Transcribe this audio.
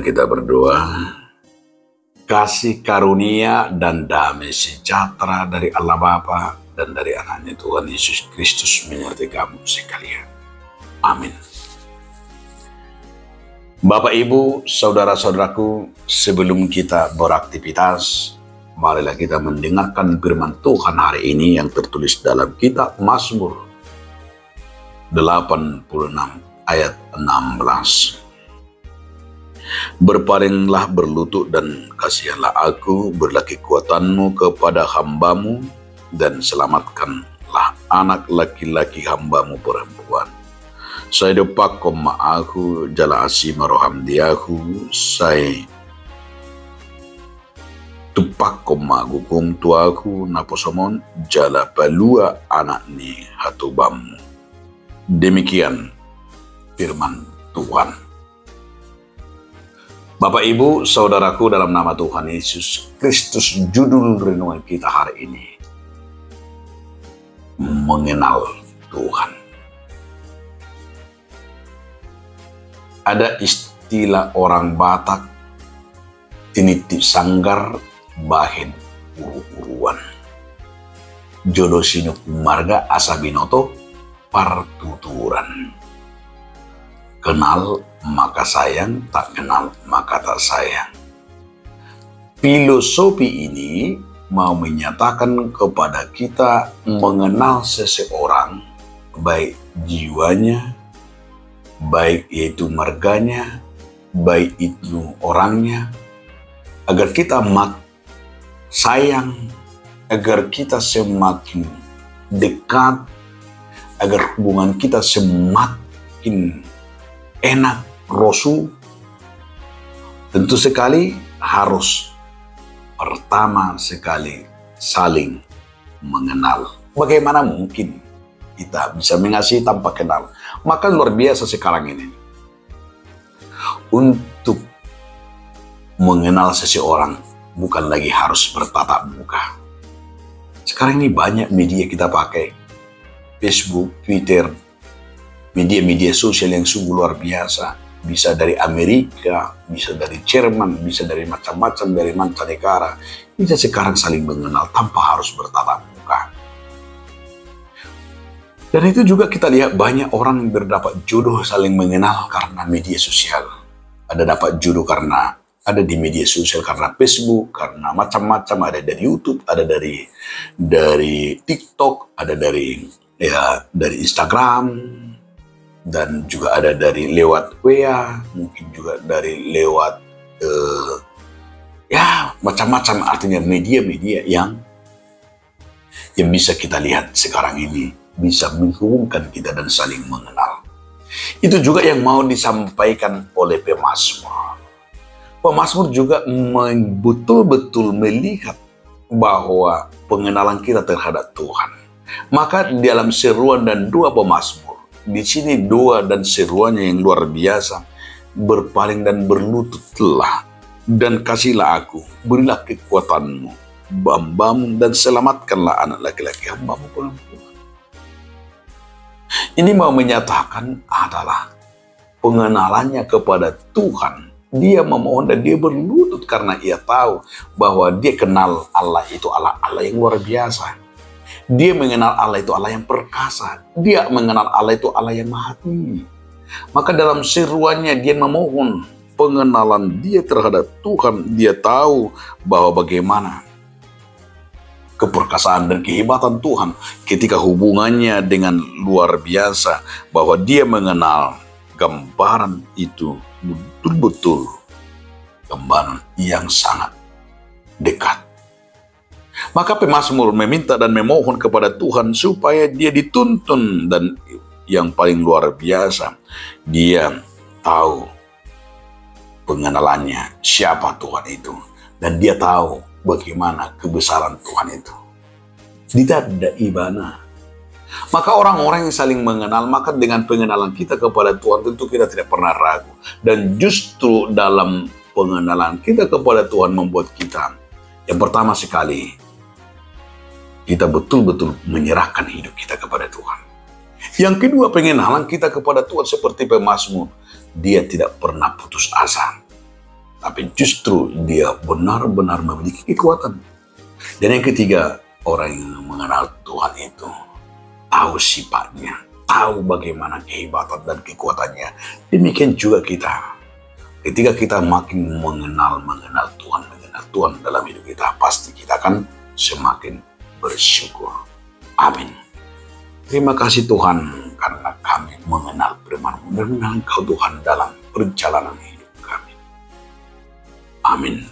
kita berdoa. Kasih karunia dan damai sejahtera dari Allah Bapa dan dari anaknya Tuhan Yesus Kristus menyertai kamu sekalian. Amin. Bapak, Ibu, saudara-saudaraku, sebelum kita beraktivitas, marilah kita mendengarkan firman Tuhan hari ini yang tertulis dalam kitab Mazmur 86 ayat 16. Berpalinglah berlutut dan kasihanlah aku, berilah kekuatanmu kepada hambamu, dan selamatkanlah anak laki-laki hambamu perempuan. Saya depak koma aku, jala asima roham diaku, saya tupak koma gukum tuaku, naposomon, jala palua anak ni hatubamu. Demikian firman Tuhan. Bapak, Ibu, saudaraku, dalam nama Tuhan Yesus Kristus, judul renungan kita hari ini, mengenal Tuhan. Ada istilah orang Batak, tinitip sanggar bahen uru-uruan. Jodoh sinuk marga asabinoto partuturan. Kenal maka sayang, tak kenal maka tak sayang. Filosofi ini mau menyatakan kepada kita mengenal seseorang, baik jiwanya, baik yaitu marganya, baik itu orangnya, agar kita sayang, agar kita semakin dekat, agar hubungan kita semakin enak, rosu. Tentu sekali harus pertama sekali saling mengenal. Bagaimana mungkin kita bisa mengasihi tanpa kenal? Maka luar biasa sekarang ini. Untuk mengenal seseorang bukan lagi harus bertatap muka. Sekarang ini banyak media kita pakai. Facebook, Twitter, media-media sosial yang sungguh luar biasa. Bisa dari Amerika, bisa dari Jerman, bisa dari macam-macam, dari mancanegara. Bisa sekarang saling mengenal tanpa harus bertatap muka. Dan itu juga kita lihat banyak orang yang berdapat jodoh saling mengenal karena media sosial. Ada dapat jodoh karena ada di media sosial, karena Facebook, karena macam-macam. Ada dari YouTube, ada dari TikTok, ada dari Instagram, dan juga ada dari lewat WA, mungkin juga dari lewat macam-macam, artinya media-media yang bisa kita lihat sekarang ini bisa menghubungkan kita dan saling mengenal. Itu juga yang mau disampaikan oleh pemazmur. Pemazmur juga betul-betul melihat bahwa pengenalan kita terhadap Tuhan. Maka dalam seruan dan doa pemazmur, di sini doa dan seruannya yang luar biasa. Berpaling dan berlututlah dan kasihlah aku, berilah kekuatanmu, hambamu, dan selamatkanlah anak laki-laki hambamu perempuan. Ini mau menyatakan adalah pengenalannya kepada Tuhan. Dia memohon dan dia berlutut karena ia tahu bahwa dia kenal Allah itu Allah yang luar biasa. Dia mengenal Allah itu Allah yang perkasa. Dia mengenal Allah itu Allah yang maha tinggi. Maka dalam seruannya dia memohon pengenalan dia terhadap Tuhan. Dia tahu bahwa bagaimana keperkasaan dan kehebatan Tuhan ketika hubungannya dengan luar biasa. Bahwa dia mengenal gambaran itu betul-betul gambaran yang sangat dekat. Maka pemazmur meminta dan memohon kepada Tuhan supaya dia dituntun, dan yang paling luar biasa, dia tahu pengenalannya siapa Tuhan itu, dan dia tahu bagaimana kebesaran Tuhan itu. Tidak ada ibana. Maka orang-orang yang saling mengenal, maka dengan pengenalan kita kepada Tuhan tentu kita tidak pernah ragu. Dan justru dalam pengenalan kita kepada Tuhan membuat kita, yang pertama sekali, kita betul-betul menyerahkan hidup kita kepada Tuhan. Yang kedua, pengenalan kita kepada Tuhan seperti pemazmur, dia tidak pernah putus asa. tapi justru dia benar-benar memiliki kekuatan. Dan yang ketiga, orang yang mengenal Tuhan itu tahu sifatnya, tahu bagaimana kehebatan dan kekuatannya. Demikian juga kita. Ketika kita makin mengenal Tuhan dalam hidup kita, pasti kita akan semakin bersyukur. Amin. Terima kasih Tuhan karena kami mengenal firman-Mu dan mengenal Engkau Tuhan dalam perjalanan hidup kami. Amin.